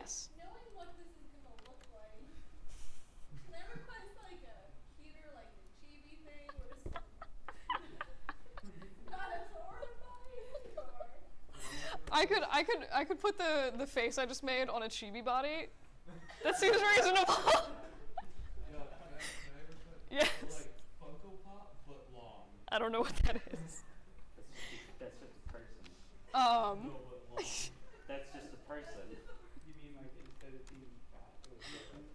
Yes. Knowing what this is gonna look like, can I request like a cuter, like a chibi thing where it's not a horrifying or I could put the face I just made on a chibi body. That seems reasonable. Yo, can I ever put Yes. like Funko Pop but long? I don't know what that is. That's just a person. No, but long. That's just a person. You mean like instead of being fat, it was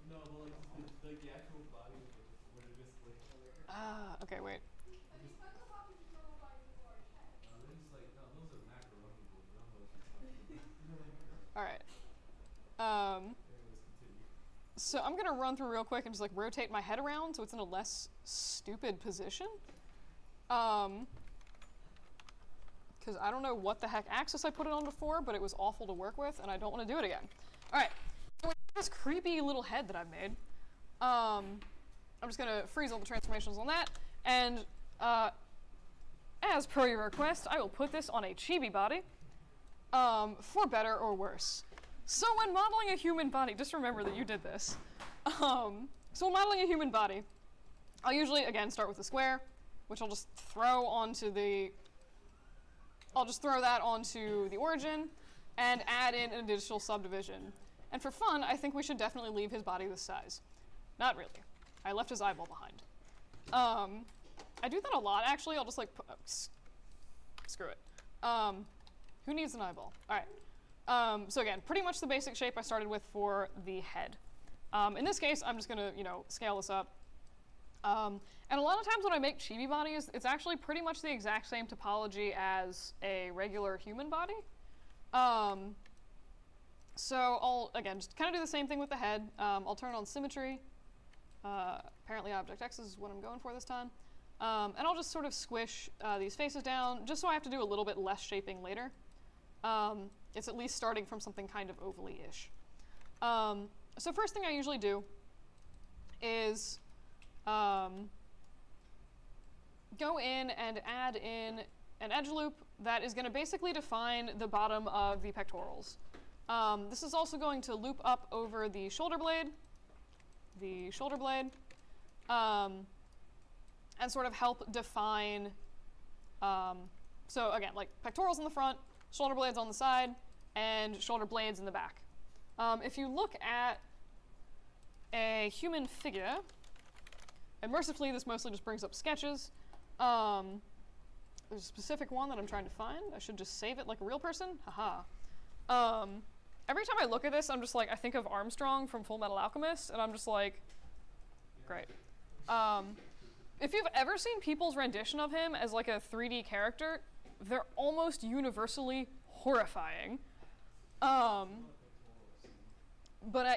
No, but like the actual body would have just like. Ah, okay, wait. I mean, Funko Pop is just normal body with large head. They're just like no, those are macaroni balls. All right. Anyways, continue. So I'm gonna run through real quick and just like rotate my head around so it's in a less stupid position. Because I don't know what the heck axis I put it on before, but it was awful to work with, and I don't want to do it again. All right, so we have this creepy little head that I've made. I'm just gonna freeze all the transformations on that, and as per your request, I will put this on a chibi body, for better or worse. So when modeling a human body, just remember that you did this. So when modeling a human body, I'll usually, again, start with a square, which I'll just throw onto the origin and add in an additional subdivision. And for fun, I think we should definitely leave his body this size. Not really. I left his eyeball behind. I do that a lot, actually. I'll just like, screw it. Who needs an eyeball? All right. So again, pretty much the basic shape I started with for the head. In this case, I'm just gonna, scale this up. And a lot of times when I make chibi bodies, it's actually pretty much the exact same topology as a regular human body. So I'll, again, just kind of do the same thing with the head. I'll turn on symmetry. Apparently Object X is what I'm going for this time. And I'll just sort of squish these faces down, just so I have to do a little bit less shaping later. It's at least starting from something kind of ovally-ish. So first thing I usually do is go in and add in an edge loop that is going to basically define the bottom of the pectorals. This is also going to loop up over the shoulder blade, and sort of help define, so again, like pectorals in the front, shoulder blades on the side, and shoulder blades in the back. If you look at a human figure, and mercifully this mostly just brings up sketches, there's a specific one that I'm trying to find. I should just save it like a real person, haha. Every time I look at this, I'm just like, I think of Armstrong from Full Metal Alchemist, and I'm just like, great. If you've ever seen people's rendition of him as like a 3D character, they're almost universally horrifying. But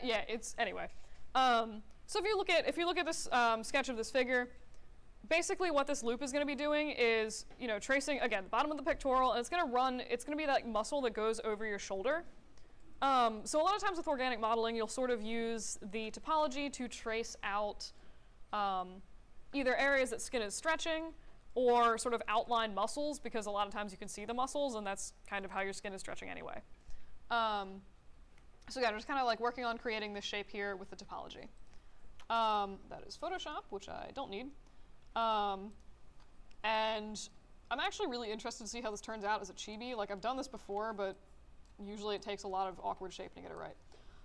yeah, it's anyway. So if you look at this sketch of this figure, basically what this loop is going to be doing is, tracing again the bottom of the pectoral, and it's going to be that muscle that goes over your shoulder. So a lot of times with organic modeling, you'll sort of use the topology to trace out either areas that skin is stretching or sort of outline muscles, because a lot of times you can see the muscles, and that's kind of how your skin is stretching anyway. So again, I'm just kind of like working on creating this shape here with the topology. That is Photoshop, which I don't need. And I'm actually really interested to see how this turns out as a chibi. Like, I've done this before, but usually it takes a lot of awkward shaping to get it right.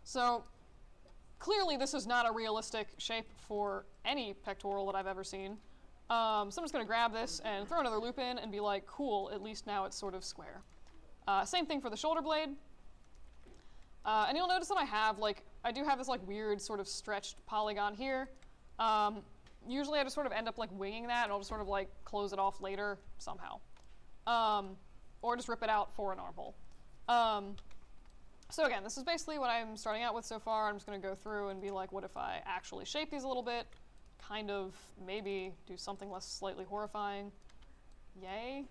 So clearly this is not a realistic shape for any pectoral that I've ever seen. So I'm just going to grab this and throw another loop in and be like, cool, at least now it's sort of square. Same thing for the shoulder blade. And you'll notice that I do have this like weird sort of stretched polygon here. Usually I just sort of end up like winging that, and I'll just sort of like close it off later somehow. Or just rip it out for an armhole. So again, this is basically what I'm starting out with so far. I'm just going to go through and be like, what if I actually shape these a little bit? Kind of maybe do something less slightly horrifying. Yay.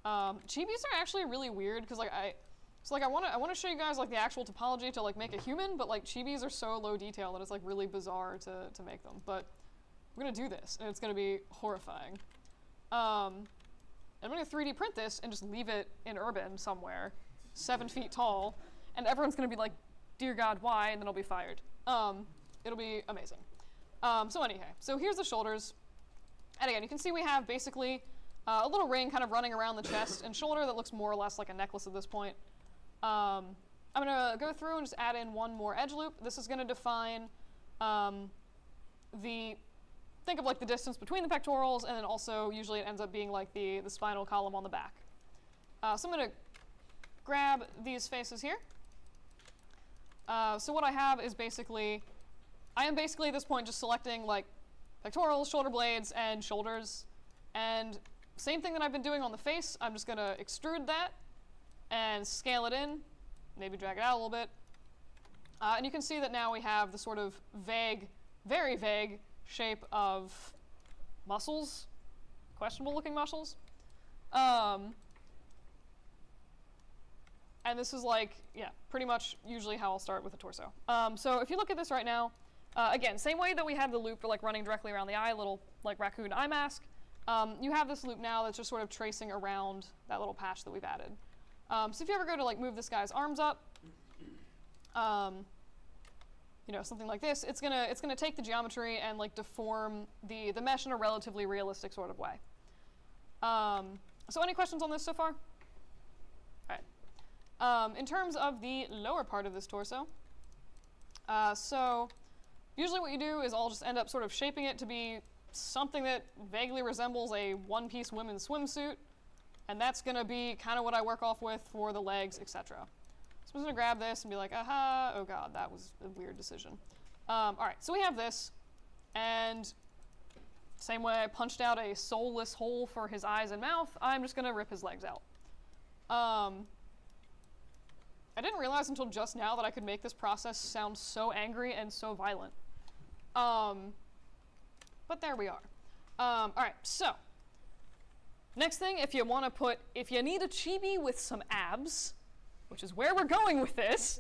Chibis are actually really weird, because like I want to show you guys like the actual topology to like make a human, but like chibis are so low detail that it's like really bizarre to make them. But we're gonna do this, and it's gonna be horrifying. I'm gonna 3D print this and just leave it in urban somewhere, 7 feet tall, and everyone's gonna be like, dear God, why? And then I'll be fired. It'll be amazing. So anyhow, so here's the shoulders. And again, you can see we have basically a little ring kind of running around the chest and shoulder that looks more or less like a necklace at this point. I'm going to go through and just add in one more edge loop. This is going to define think of like the distance between the pectorals, and then also usually it ends up being like the spinal column on the back. So I'm going to grab these faces here. So what I have is basically, I am basically at this point just selecting like pectorals, shoulder blades, and shoulders. And same thing that I've been doing on the face, I'm just going to extrude that and scale it in, maybe drag it out a little bit. And you can see that now we have the sort of vague, very vague shape of muscles, questionable looking muscles. And this is like, yeah, pretty much usually how I'll start with a torso. So if you look at this right now, again, same way that we had the loop for like running directly around the eye, little like raccoon eye mask, you have this loop now that's just sort of tracing around that little patch that we've added. So if you ever go to like move this guy's arms up, you know, something like this, it's gonna take the geometry and like deform the mesh in a relatively realistic sort of way. So any questions on this so far? All right. In terms of the lower part of this torso, so usually what you do is I'll just end up sort of shaping it to be something that vaguely resembles a one-piece women's swimsuit, and that's gonna be kind of what I work off with for the legs, etc. So I'm just gonna grab this and be like, aha, oh god, that was a weird decision. All right, so we have this, and same way I punched out a soulless hole for his eyes and mouth, I'm just gonna rip his legs out. I didn't realize until just now that I could make this process sound so angry and so violent. But there we are. All right, so next thing, if you need a chibi with some abs, which is where we're going with this,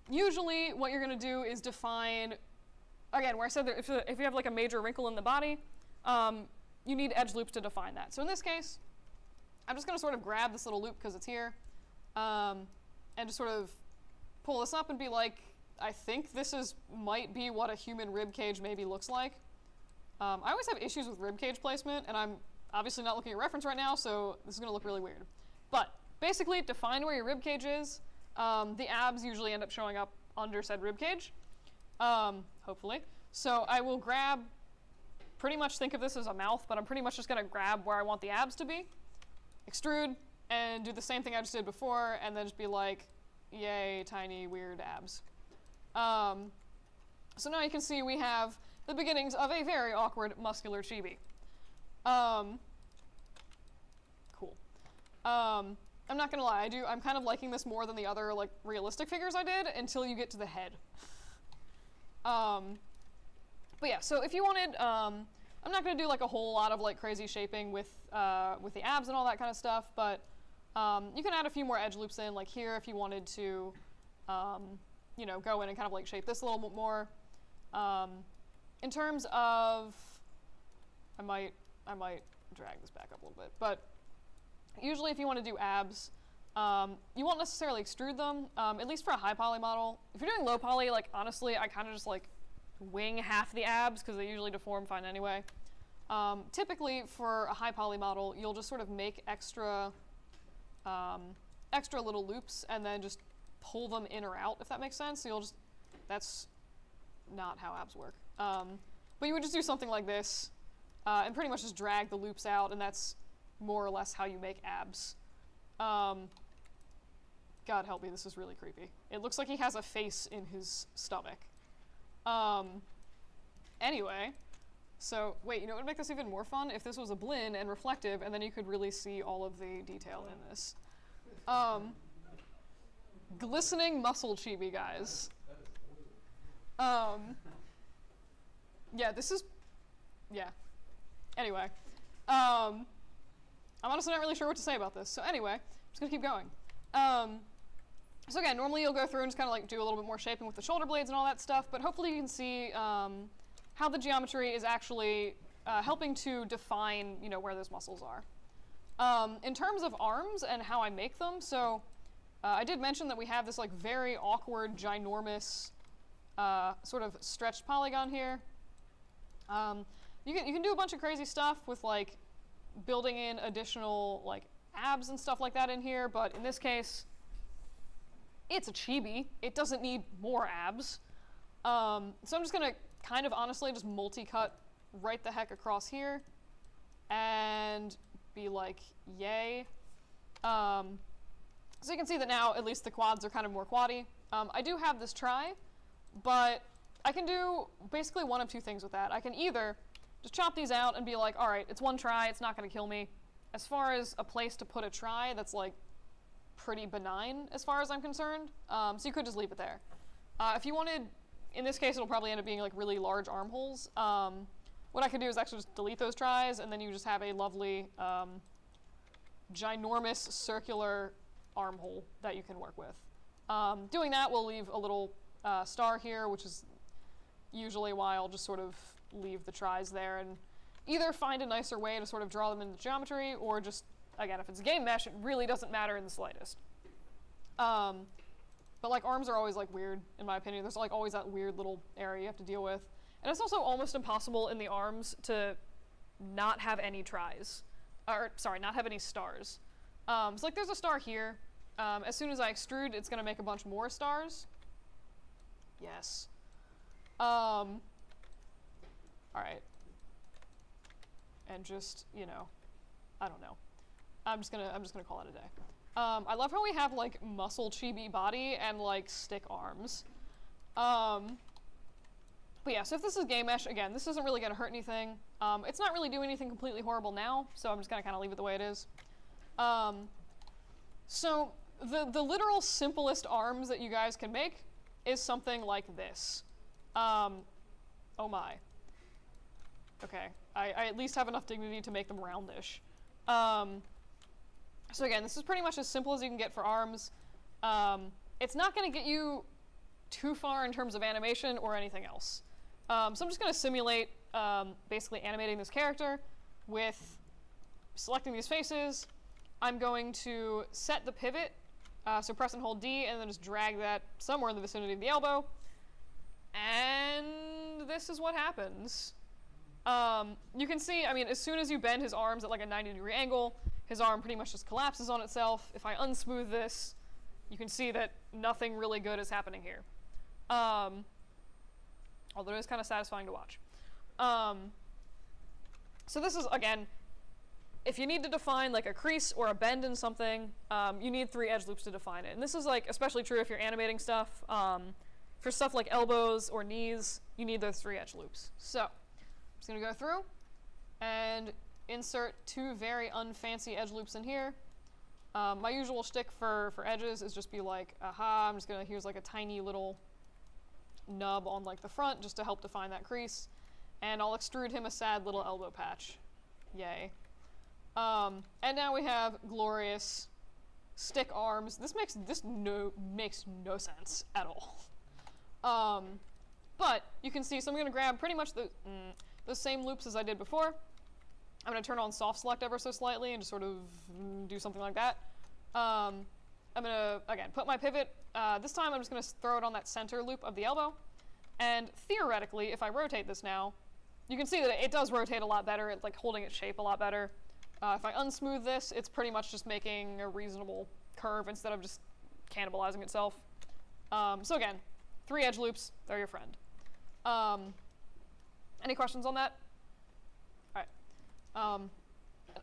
usually what you're going to do is define, again, where I said that if you have like a major wrinkle in the body, you need edge loops to define that. So in this case, I'm just going to sort of grab this little loop because it's here, and just sort of pull this up and be like, I think this might be what a human rib cage maybe looks like. I always have issues with rib cage placement, and I'm obviously not looking at reference right now, so this is going to look really weird. But basically, define where your rib cage is. The abs usually end up showing up under said rib cage, hopefully. So I will grab, pretty much think of this as a mouth, but I'm pretty much just going to grab where I want the abs to be, extrude, and do the same thing I just did before, and then just be like, yay, tiny, weird abs. So now you can see we have the beginnings of a very awkward muscular chibi. Cool. I'm not gonna lie, I'm kind of liking this more than the other like realistic figures I did until you get to the head. But yeah, so if you wanted, I'm not gonna do like a whole lot of like crazy shaping with the abs and all that kind of stuff, but you can add a few more edge loops in, like here if you wanted to, you know, go in and kind of like shape this a little bit more. In terms of, I might drag this back up a little bit, but usually if you want to do abs, you won't necessarily extrude them, at least for a high poly model. If you're doing low poly, like honestly, I kind of just like wing half the abs because they usually deform fine anyway. Typically for a high poly model, you'll just sort of make extra little loops and then just pull them in or out, if that makes sense. So that's not how abs work. But you would just do something like this, and pretty much just drag the loops out, and that's more or less how you make abs. God help me, this is really creepy. It looks like he has a face in his stomach. Anyway, so wait, you know what would make this even more fun? If this was a blinn and reflective, and then you could really see all of the detail in this. Glistening muscle chibi, guys. Yeah, anyway, I'm honestly not really sure what to say about this, so anyway, I'm just gonna keep going. So again, normally you'll go through and just kind of like do a little bit more shaping with the shoulder blades and all that stuff, but hopefully you can see how the geometry is actually helping to define, you know, where those muscles are. In terms of arms and how I make them, so I did mention that we have this like very awkward, ginormous, sort of stretched polygon here. You can do a bunch of crazy stuff with like building in additional like abs and stuff like that in here, but in this case, it's a chibi. It doesn't need more abs. So I'm just gonna kind of honestly just multi-cut right the heck across here and be like, yay. So you can see that now at least the quads are kind of more quaddy. I do have this try, but I can do basically one of two things with that. I can either just chop these out and be like, all right, it's one try, it's not gonna kill me. As far as a place to put a try that's like pretty benign as far as I'm concerned, so you could just leave it there. If you wanted, in this case it'll probably end up being like really large armholes. What I could do is actually just delete those tries and then you just have a lovely ginormous circular armhole that you can work with. Doing that will leave a little star here, which is usually why I'll just sort of leave the tries there and either find a nicer way to sort of draw them into geometry, or just, again, if it's a game mesh, it really doesn't matter in the slightest. But like arms are always like weird, in my opinion. There's like always that weird little area you have to deal with. And it's also almost impossible in the arms to not have any tries. Or, sorry, not have any stars. So like there's a star here. As soon as I extrude, it's gonna make a bunch more stars. Yes. Alright. And just, you know, I don't know. I'm just gonna call it a day. I love how we have like muscle chibi body and like stick arms. But yeah, so if this is game mesh, again, this isn't really gonna hurt anything. It's not really doing anything completely horrible now, so I'm just gonna kind of leave it the way it is. So the literal simplest arms that you guys can make is something like this. Oh my. Okay, I at least have enough dignity to make them roundish. So again, this is pretty much as simple as you can get for arms. It's not going to get you too far in terms of animation or anything else. So I'm just going to simulate basically animating this character with selecting these faces. I'm going to set the pivot, so press and hold D, and then just drag that somewhere in the vicinity of the elbow. And this is what happens. You can see, I mean, as soon as you bend his arms at like a 90-degree angle, his arm pretty much just collapses on itself. If I unsmooth this, you can see that nothing really good is happening here. Although it is kind of satisfying to watch. So this is, again, if you need to define like a crease or a bend in something, you need 3 edge loops to define it. And this is like especially true if you're animating stuff. For stuff like elbows or knees, you need those 3 edge loops. So I'm just going to go through and insert 2 very unfancy edge loops in here. My usual shtick for edges is just be like, aha, I'm just going to, here's like a tiny little nub on like the front just to help define that crease. And I'll extrude him a sad little elbow patch. Yay. And now we have glorious stick arms. This makes no sense at all. But you can see, so I'm going to grab pretty much the same loops as I did before. I'm going to turn on soft select ever so slightly and just sort of do something like that. I'm going to, again, put my pivot. This time I'm just going to throw it on that center loop of the elbow. And theoretically, if I rotate this now, you can see that it does rotate a lot better. It's like holding its shape a lot better. If I unsmooth this, it's pretty much just making a reasonable curve instead of just cannibalizing itself. So again, 3 edge loops, they're your friend. Any questions on that? All right.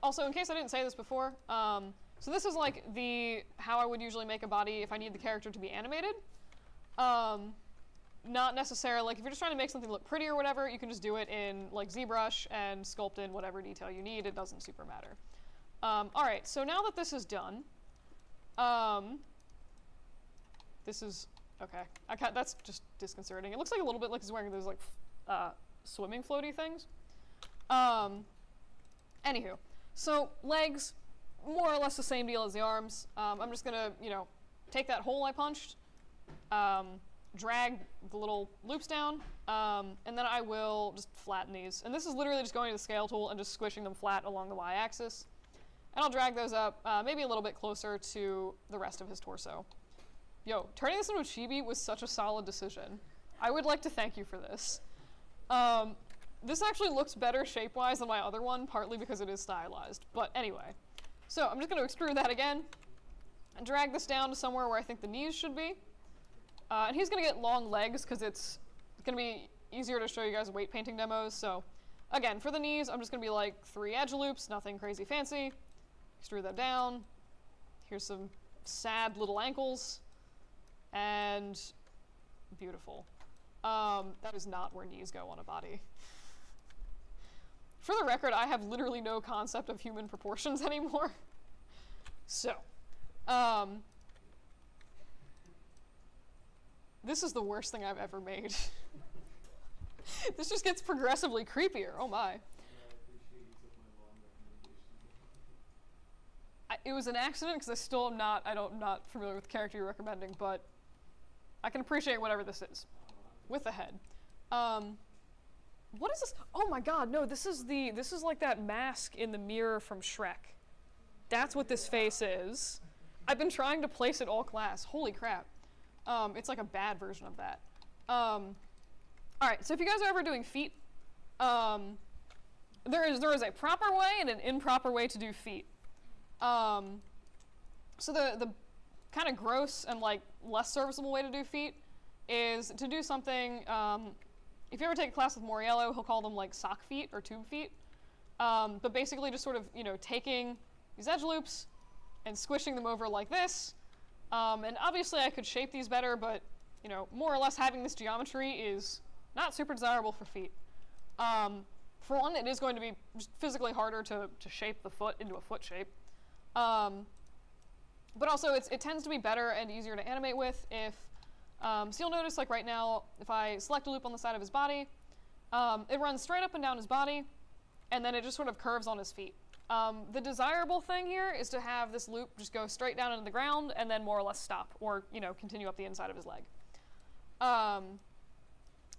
Also, in case I didn't say this before, so this is like how I would usually make a body if I need the character to be animated. Not necessarily, like if you're just trying to make something look pretty or whatever, you can just do it in like ZBrush and sculpt in whatever detail you need. It doesn't super matter. All right, so now that this is done, this is, okay, that's just disconcerting. It looks like a little bit like he's wearing those like swimming floaty things. Anywho, so legs, more or less the same deal as the arms. I'm just gonna, take that hole I punched, drag the little loops down, and then I will just flatten these. And this is literally just going to the scale tool and just squishing them flat along the y-axis. and I'll drag those up maybe a little bit closer to the rest of his torso. Yo, turning this into a chibi was such a solid decision. I would like to thank you for this. This actually looks better shape-wise than my other one, partly because it is stylized. But anyway, so I'm just going to extrude that again and drag this down to somewhere where I think the knees should be. And he's going to get long legs because it's going to be easier to show you guys weight painting demos. So again, for the knees, I'm just going to be like 3 edge loops, nothing crazy fancy. Extrude that down. Here's some sad little ankles. And beautiful. That is not where knees go on a body. For the record, I have literally no concept of human proportions anymore. So, this is the worst thing I've ever made. This just gets progressively creepier. Oh my. I appreciate you took my long recommendation. It was an accident because I still am not, I'm not familiar with the character you're recommending, but I can appreciate whatever this is. With the head. What is this? Oh my god, no, this is like that mask in the mirror from Shrek. That's what this face is. I've been trying to place it all class. Holy crap. It's like a bad version of that. Alright, so if you guys are ever doing feet, there is a proper way and an improper way to do feet. So the kind of gross and like less serviceable way to do feet is to do something, if you ever take a class with Moriello, he'll call them like sock feet or tube feet. But basically just sort of, taking these edge loops and squishing them over like this. And obviously I could shape these better, but, more or less having this geometry is not super desirable for feet. For one, it is going to be just physically harder to shape the foot into a foot shape. But also it tends to be better and easier to animate with if, so you'll notice like right now, if I select a loop on the side of his body, it runs straight up and down his body, and then it just sort of curves on his feet. The desirable thing here is to have this loop just go straight down into the ground and then more or less stop, or, continue up the inside of his leg.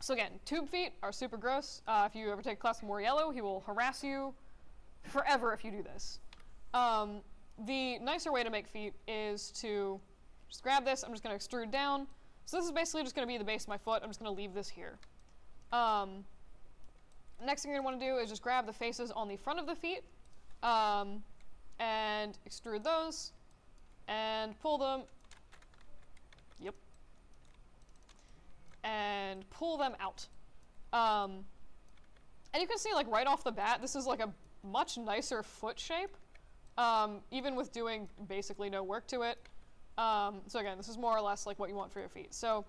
So again, tube feet are super gross. If you ever take a class with Moriello, he will harass you forever if you do this. The nicer way to make feet is to just grab this, I'm just going to extrude down. So this is basically just going to be the base of my foot. I'm just going to leave this here. Next thing you're going to want to do is just grab the faces on the front of the feet and extrude those and pull them. Yep. And pull them out. And you can see like right off the bat, this is like a much nicer foot shape, even with doing basically no work to it. So again, this is more or less like what you want for your feet. So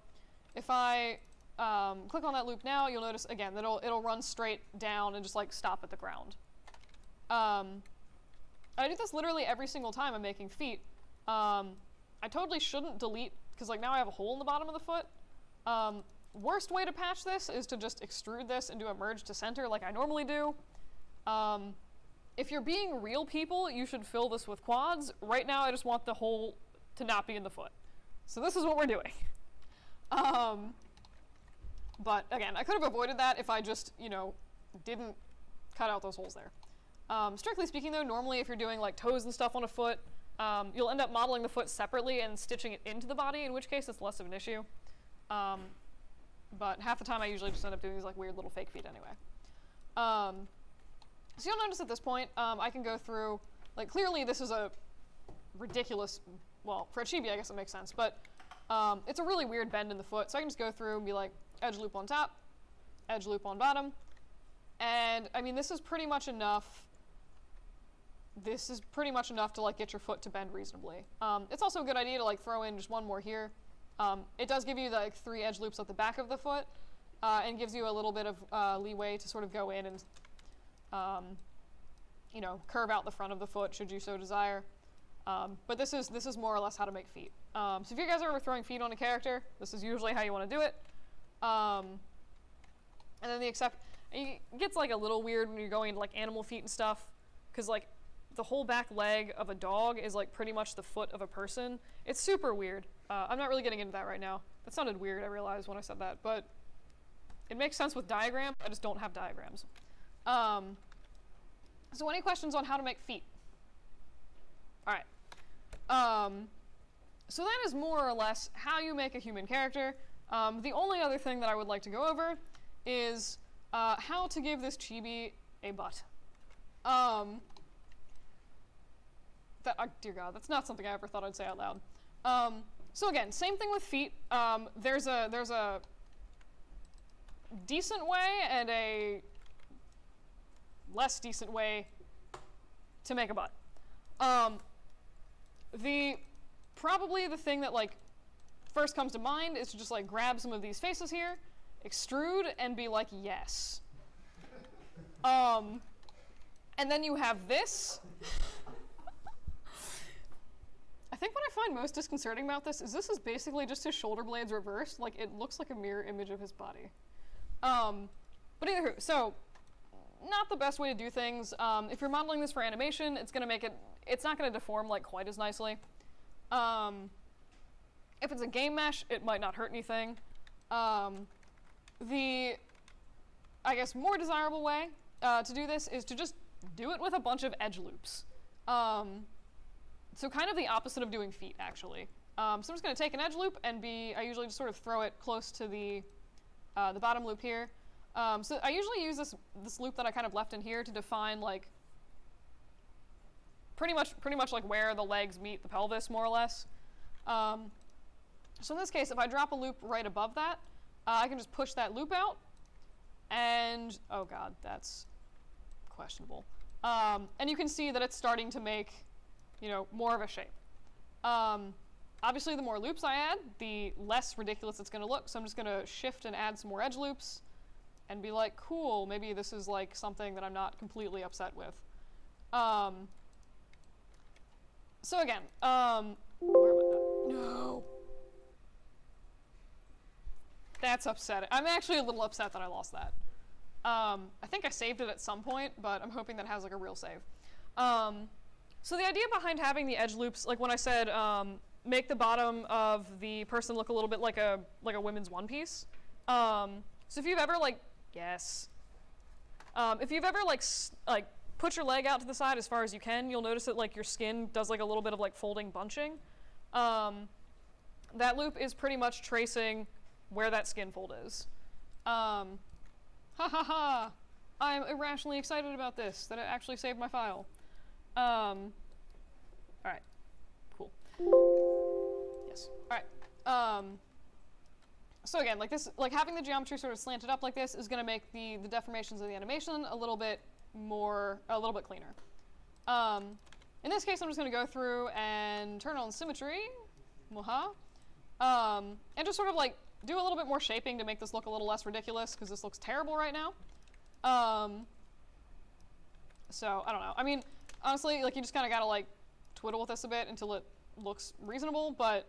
if I click on that loop now, you'll notice again that it'll run straight down and just like stop at the ground. I do this literally every single time I'm making feet. I totally shouldn't delete, because like now I have a hole in the bottom of the foot. Worst way to patch this is to just extrude this and do a merge to center like I normally do. If you're being real people, you should fill this with quads. Right now I just want the hole to not be in the foot. So this is what we're doing. But again, I could have avoided that if I just, didn't cut out those holes there. Strictly speaking though, normally if you're doing like toes and stuff on a foot, you'll end up modeling the foot separately and stitching it into the body, in which case it's less of an issue. But half the time I usually just end up doing these like weird little fake feet anyway. So you'll notice at this point, I can go through, like clearly this is a ridiculous, well, for a chibi I guess it makes sense, but it's a really weird bend in the foot, so I can just go through and be like, edge loop on top, edge loop on bottom, and I mean this is pretty much enough. This is pretty much enough to like get your foot to bend reasonably. It's also a good idea to like throw in just one more here. It does give you the, like 3 edge loops at the back of the foot, and gives you a little bit of leeway to sort of go in and curve out the front of the foot should you so desire. But this is more or less how to make feet. So if you guys are ever throwing feet on a character, this is usually how you want to do it. And then it gets like a little weird when you're going to like animal feet and stuff, because like the whole back leg of a dog is like pretty much the foot of a person. It's super weird. I'm not really getting into that right now. That sounded weird, I realized when I said that, but it makes sense with diagrams. I just don't have diagrams. So any questions on how to make feet? All right. So that is more or less how you make a human character. The only other thing that I would like to go over is how to give this chibi a butt. Dear God, that's not something I ever thought I'd say out loud. So again, same thing with feet. There's a decent way and a less decent way to make a butt. Probably the thing that like first comes to mind is to just like grab some of these faces here, extrude, and be like, yes. And then you have this. I think what I find most disconcerting about this is basically just his shoulder blades reversed. Like, it looks like a mirror image of his body. But either so not the best way to do things. If you're modeling this for animation, it's not gonna deform like quite as nicely. If it's a game mesh, it might not hurt anything. The, I guess, more desirable way to do this is to just do it with a bunch of edge loops. So kind of the opposite of doing feet, actually. So I'm just going to take an edge loop and I usually just sort of throw it close to the bottom loop here. So I usually use this loop that I kind of left in here to define like pretty much like where the legs meet the pelvis, more or less. So in this case, if I drop a loop right above that, I can just push that loop out, and oh God, that's questionable. And you can see that it's starting to make, more of a shape. Obviously, the more loops I add, the less ridiculous it's going to look. So I'm just going to shift and add some more edge loops, and be like, cool, maybe this is like something that I'm not completely upset with. So again, where am I? No. That's upsetting. I'm actually a little upset that I lost that. I think I saved it at some point, but I'm hoping that it has like a real save. So the idea behind having the edge loops, like when I said, make the bottom of the person look a little bit like a women's one piece. So if you've ever if you've ever put your leg out to the side as far as you can, you'll notice that like your skin does like a little bit of like folding bunching. That loop is pretty much tracing where that skin fold is. Ha ha ha! I'm irrationally excited about this, that it actually saved my file. Alright. Cool. Yes. Alright. So again, like this, like having the geometry sort of slanted up like this is going to make the deformations of the animation a little bit cleaner. In this case, I'm just going to go through and turn on symmetry, and just sort of like do a little bit more shaping to make this look a little less ridiculous, because this looks terrible right now. So I don't know. I mean, honestly, like you just kind of gotta like twiddle with this a bit until it looks reasonable. But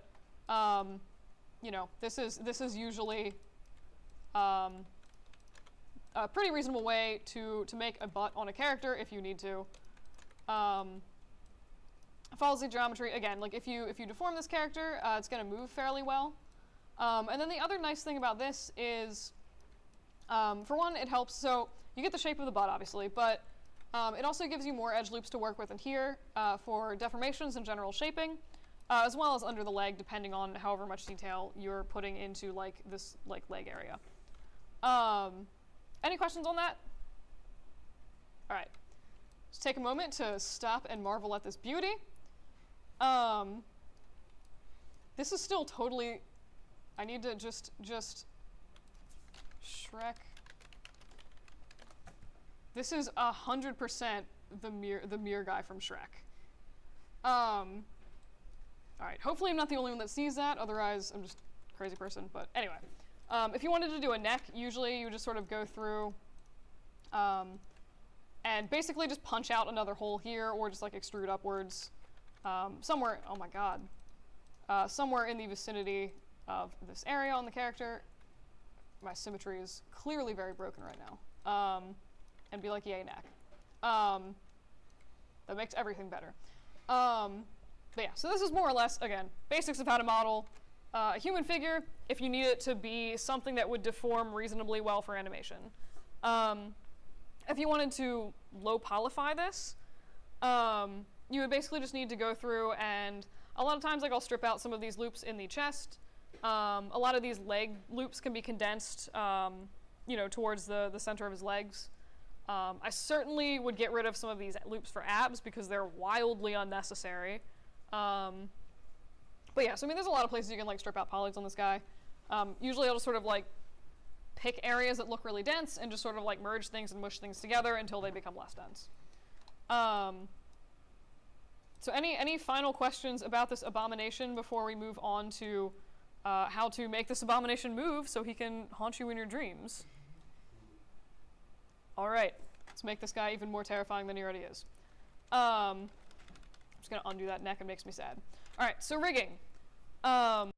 this is usually a pretty reasonable way to make a butt on a character if you need to. Follows the geometry again. Like if you deform this character, it's gonna move fairly well. And then the other nice thing about this is, for one, it helps. So you get the shape of the butt, obviously, but it also gives you more edge loops to work with in here for deformations and general shaping, as well as under the leg, depending on however much detail you're putting into like this like leg area. Any questions on that? All right. Just take a moment to stop and marvel at this beauty. This is still totally. I need to just Shrek. This is 100% the mirror guy from Shrek. All right. Hopefully, I'm not the only one that sees that. Otherwise, I'm just a crazy person. But anyway, if you wanted to do a neck, usually you just sort of go through and basically just punch out another hole here, or just like extrude upwards somewhere. Oh my God. Somewhere in the vicinity of this area on the character. My symmetry is clearly very broken right now. And be like, yay, neck. That makes everything better. But yeah, so this is more or less, again, basics of how to model a human figure if you need it to be something that would deform reasonably well for animation. If you wanted to low polyfy this, you would basically just need to go through, and a lot of times, like, I'll strip out some of these loops in the chest. A lot of these leg loops can be condensed, you know, towards the center of his legs. I certainly would get rid of some of these loops for abs because they're wildly unnecessary. But yeah, so I mean, there's a lot of places you can like strip out polys on this guy. Usually I'll just sort of like pick areas that look really dense and just sort of like merge things and mush things together until they become less dense. So any final questions about this abomination before we move on to how to make this abomination move so he can haunt you in your dreams? All right, let's make this guy even more terrifying than he already is. I'm just gonna undo that neck, it makes me sad. All right, so rigging.